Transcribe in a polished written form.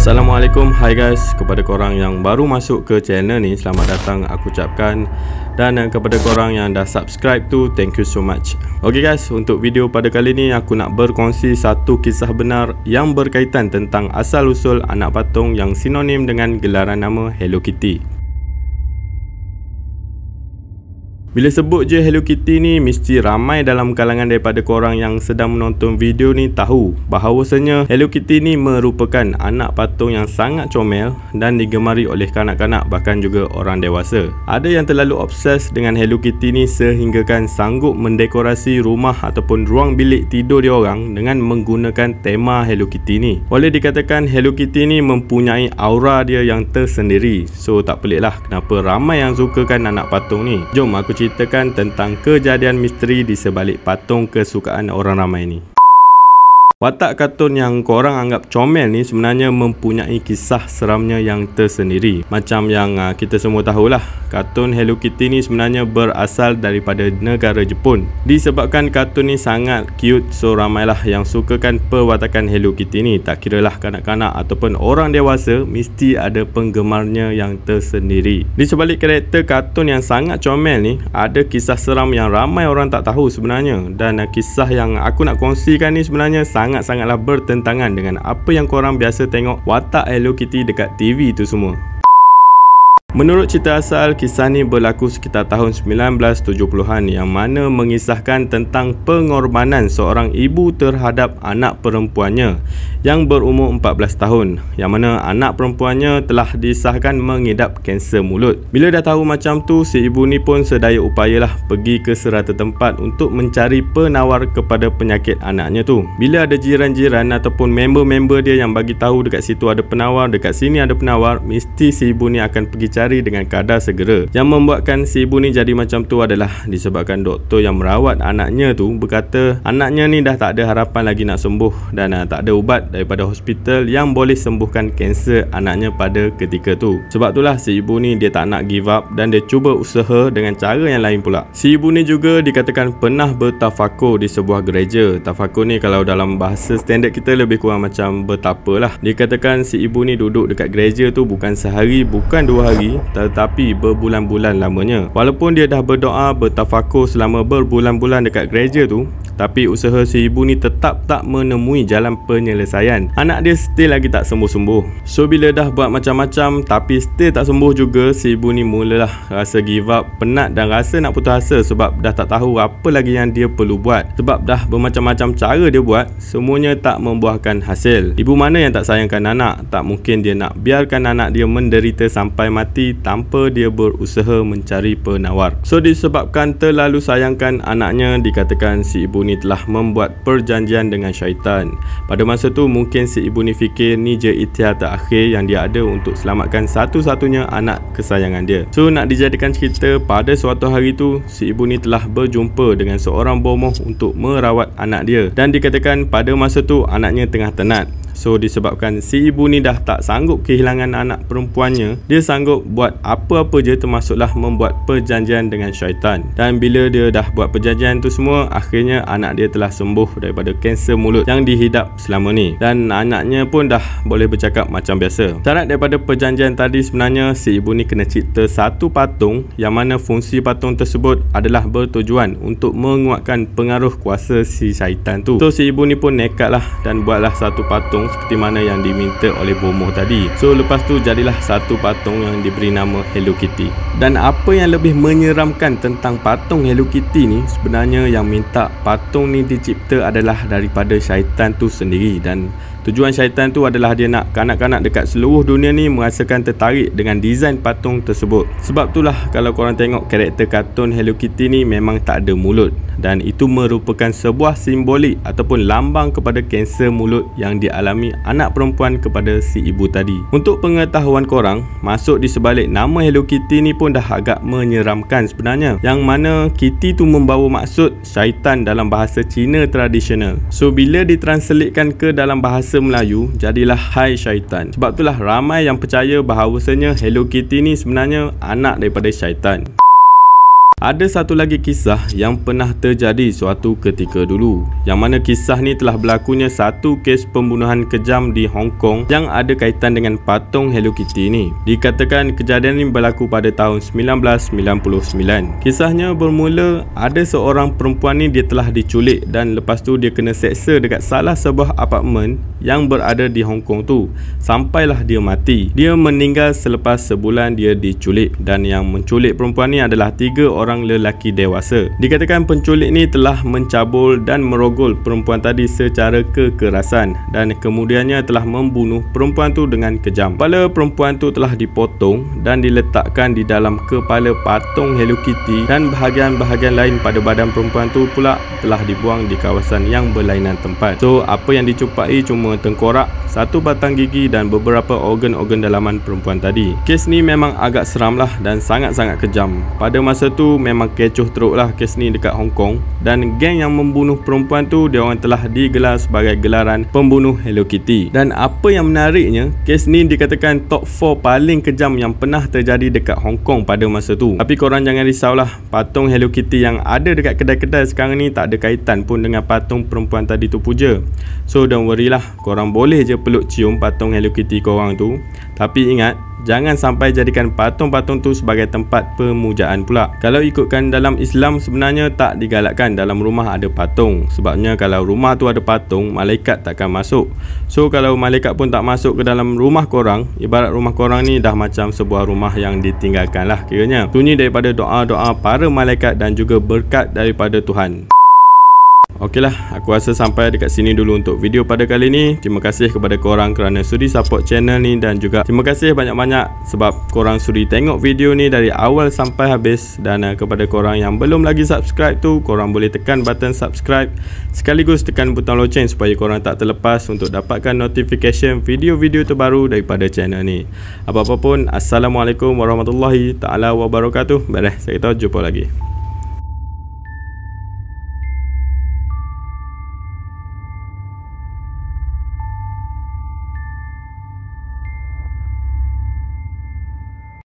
Assalamualaikum, hai guys. Kepada korang yang baru masuk ke channel ni, selamat datang aku ucapkan. Dan kepada korang yang dah subscribe tu, thank you so much. Ok guys, untuk video pada kali ni aku nak berkongsi satu kisah benar yang berkaitan tentang asal usul anak patung yang sinonim dengan gelaran nama Hello Kitty. Bila sebut je Hello Kitty ni, mesti ramai dalam kalangan daripada korang yang sedang menonton video ni tahu bahawasanya Hello Kitty ni merupakan anak patung yang sangat comel dan digemari oleh kanak-kanak bahkan juga orang dewasa. Ada yang terlalu obses dengan Hello Kitty ni sehinggakan sanggup mendekorasi rumah ataupun ruang bilik tidur diorang dengan menggunakan tema Hello Kitty ni. Boleh dikatakan Hello Kitty ni mempunyai aura dia yang tersendiri. So tak peliklah kenapa ramai yang sukakan anak patung ni. Jom aku ceritakan tentang kejadian misteri di sebalik patung kesukaan orang ramai ni. Watak kartun yang korang anggap comel ni sebenarnya mempunyai kisah seramnya yang tersendiri. Macam yang kita semua tahulah, kartun Hello Kitty ni sebenarnya berasal daripada negara Jepun. Disebabkan kartun ni sangat cute, so ramailah yang sukakan perwatakan Hello Kitty ni. Tak kiralah kanak-kanak ataupun orang dewasa, mesti ada penggemarnya yang tersendiri. Di sebalik karakter kartun yang sangat comel ni, ada kisah seram yang ramai orang tak tahu sebenarnya. Dan kisah yang aku nak kongsikan ni sebenarnya sangatlah bertentangan dengan apa yang korang biasa tengok watak Hello Kitty dekat TV tu semua. Menurut cerita asal, kisah ni berlaku sekitar tahun 1970-an yang mana mengisahkan tentang pengorbanan seorang ibu terhadap anak perempuannya yang berumur 14 tahun, yang mana anak perempuannya telah disahkan mengidap kanser mulut. Bila dah tahu macam tu, si ibu ni pun sedaya upayalah pergi ke serata tempat untuk mencari penawar kepada penyakit anaknya tu. Bila ada jiran-jiran ataupun member-member dia yang bagi tahu dekat situ ada penawar, dekat sini ada penawar, mesti si ibu ni akan pergi cari dengan kadar segera. Yang membuatkan si ibu ni jadi macam tu adalah disebabkan doktor yang merawat anaknya tu berkata anaknya ni dah tak ada harapan lagi nak sembuh dan tak ada ubat daripada hospital yang boleh sembuhkan kanser anaknya pada ketika tu. Sebab itulah si ibu ni dia tak nak give up dan dia cuba usaha dengan cara yang lain pula. Si ibu ni juga dikatakan pernah bertafakur di sebuah gereja. Tafakur ni kalau dalam bahasa standard kita lebih kurang macam bertapa lah. Dikatakan si ibu ni duduk dekat gereja tu bukan sehari, bukan 2 hari, tetapi berbulan-bulan lamanya. Walaupun dia dah berdoa, bertafakur selama berbulan-bulan dekat gereja tu, tapi usaha si ibu ni tetap tak menemui jalan penyelesaian. Anak dia still lagi tak sembuh-sembuh. So bila dah buat macam-macam tapi still tak sembuh juga, si ibu ni mulalah rasa give up, penat dan rasa nak putus asa sebab dah tak tahu apa lagi yang dia perlu buat. Sebab dah bermacam-macam cara dia buat, semuanya tak membuahkan hasil. Ibu mana yang tak sayangkan anak? Tak mungkin dia nak biarkan anak dia menderita sampai mati tanpa dia berusaha mencari penawar. So disebabkan terlalu sayangkan anaknya, dikatakan si ibu ni telah membuat perjanjian dengan syaitan. Pada masa tu mungkin si ibu ni fikir ni je ikhtiar terakhir yang dia ada untuk selamatkan satu-satunya anak kesayangan dia. So nak dijadikan cerita, pada suatu hari tu si ibu ni telah berjumpa dengan seorang bomoh untuk merawat anak dia dan dikatakan pada masa tu anaknya tengah tenat. So disebabkan si ibu ni dah tak sanggup kehilangan anak perempuannya, dia sanggup buat apa-apa je, termasuklah membuat perjanjian dengan syaitan. Dan bila dia dah buat perjanjian tu semua, akhirnya anak dia telah sembuh daripada kanser mulut yang dihidap selama ni. Dan anaknya pun dah boleh bercakap macam biasa. Syarat daripada perjanjian tadi sebenarnya si ibu ni kena cipta satu patung yang mana fungsi patung tersebut adalah bertujuan untuk menguatkan pengaruh kuasa si syaitan tu. So si ibu ni pun nekat lah dan buatlah satu patung seperti mana yang diminta oleh bomoh tadi. So lepas tu jadilah satu patung yang diberi nama Hello Kitty. Dan apa yang lebih menyeramkan tentang patung Hello Kitty ni, sebenarnya yang minta patung ni dicipta adalah daripada syaitan tu sendiri. Dan tujuan syaitan tu adalah dia nak kanak-kanak dekat seluruh dunia ni merasakan tertarik dengan desain patung tersebut. Sebab itulah kalau korang tengok karakter kartun Hello Kitty ni memang tak ada mulut, dan itu merupakan sebuah simbolik ataupun lambang kepada kanser mulut yang dialami anak perempuan kepada si ibu tadi. Untuk pengetahuan korang, masuk di sebalik nama Hello Kitty ni pun dah agak menyeramkan sebenarnya, yang mana Kitty tu membawa maksud syaitan dalam bahasa Cina tradisional. So bila ditranslatekan ke dalam bahasa Melayu, jadilah hai syaitan. Sebab itulah ramai yang percaya bahawasanya Hello Kitty ni sebenarnya anak daripada syaitan. Ada satu lagi kisah yang pernah terjadi suatu ketika dulu, yang mana kisah ni telah berlakunya satu kes pembunuhan kejam di Hong Kong yang ada kaitan dengan patung Hello Kitty ni. Dikatakan kejadian ini berlaku pada tahun 1999. Kisahnya bermula ada seorang perempuan ni, dia telah diculik dan lepas tu dia kena seksa dekat salah sebuah apartmen yang berada di Hong Kong tu sampailah dia mati. Dia meninggal selepas sebulan dia diculik, dan yang menculik perempuan ni adalah 3 orang lelaki dewasa. Dikatakan penculik ni telah mencabul dan merogol perempuan tadi secara kekerasan dan kemudiannya telah membunuh perempuan tu dengan kejam. Kepala perempuan tu telah dipotong dan diletakkan di dalam kepala patung Hello Kitty, dan bahagian-bahagian lain pada badan perempuan tu pula telah dibuang di kawasan yang berlainan tempat. So apa yang dicumpai cuma tengkorak, satu batang gigi dan beberapa organ-organ dalaman perempuan tadi. Kes ni memang agak seram lah dan sangat-sangat kejam. Pada masa tu memang kecoh teruk lah kes ni dekat Hong Kong, dan geng yang membunuh perempuan tu dia orang telah digelar sebagai gelaran pembunuh Hello Kitty. Dan apa yang menariknya, kes ni dikatakan top 4 paling kejam yang pernah terjadi dekat Hong Kong pada masa tu. Tapi korang jangan risaulah, patung Hello Kitty yang ada dekat kedai-kedai sekarang ni tak ada kaitan pun dengan patung perempuan tadi tu puja. So don't worry lah, korang boleh je peluk cium patung Hello Kitty korang tu. Tapi ingat, jangan sampai jadikan patung-patung tu sebagai tempat pemujaan pula. Kalau ikutkan dalam Islam, sebenarnya tak digalakkan dalam rumah ada patung. Sebabnya kalau rumah tu ada patung, malaikat takkan masuk. So kalau malaikat pun tak masuk ke dalam rumah korang, ibarat rumah korang ni dah macam sebuah rumah yang ditinggalkan lah kiranya. Sunyi daripada doa-doa para malaikat dan juga berkat daripada Tuhan. Okeylah, aku rasa sampai dekat sini dulu untuk video pada kali ni. Terima kasih kepada korang kerana sudi support channel ni, dan juga terima kasih banyak-banyak sebab korang sudi tengok video ni dari awal sampai habis. Dan kepada korang yang belum lagi subscribe tu, korang boleh tekan button subscribe sekaligus tekan butang loceng supaya korang tak terlepas untuk dapatkan notification video-video terbaru daripada channel ni. Apa-apa pun, Assalamualaikum warahmatullahi taala wabarakatuh. Baiklah, saya tahu, jumpa lagi.